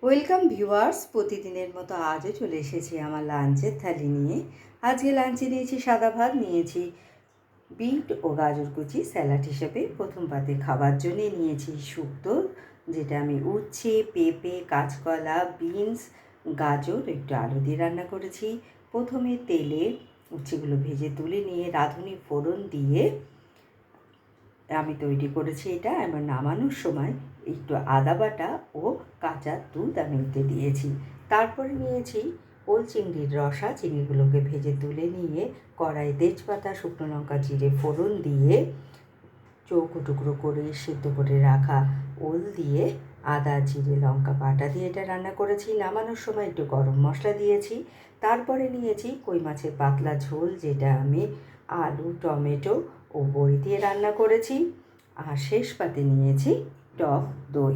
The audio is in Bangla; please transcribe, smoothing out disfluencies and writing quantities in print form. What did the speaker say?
ওয়েলকাম ভিউয়ার্স, প্রতিদিনের মতো আজও চলে এসেছি আমার লাঞ্চের থালি নিয়ে। আজকে লাঞ্চে নিয়েছি সাদা ভাত, নিয়েছি বিট ও গাজর কুচি স্যালাড হিসেবে। প্রথম পাতে খাবার জন্যে নিয়েছি শুক্তো, যেটা আমি উচ্ছে, পেঁপে, কাঁচকলা, বিনস, গাজর একটু আলু দিয়ে রান্না করেছি। প্রথমে তেলে উচ্ছেগুলো ভেজে তুলে নিয়ে রাঁধুনি ফোড়ন দিয়ে আমি তৈরি করেছি এটা। আমার নামানোর সময় একটু আদা বাটা ও কাঁচা দুধ আমি এতে দিয়েছি। তারপরে নিয়েছি ওল চিংড়ির রসা। চিংড়িগুলোকে ভেজে তুলে নিয়ে কড়াই তেজপাতা, শুকনো লঙ্কা, জিরে ফোড়ন দিয়ে চৌকো টুকরো করে সিদ্ধ করে রাখা ওল দিয়ে আদা, জিরে, লঙ্কা বাটা দিয়ে এটা রান্না করেছি। নামানোর সময় একটু গরম মশলা দিয়েছি। তারপরে নিয়েছি কই মাছের পাতলা ঝোল, যেটা আমি আলু, টমেটো ও বড়ি দিয়ে রান্না করেছি। আর শেষ পাতে নিয়েছি টক দই।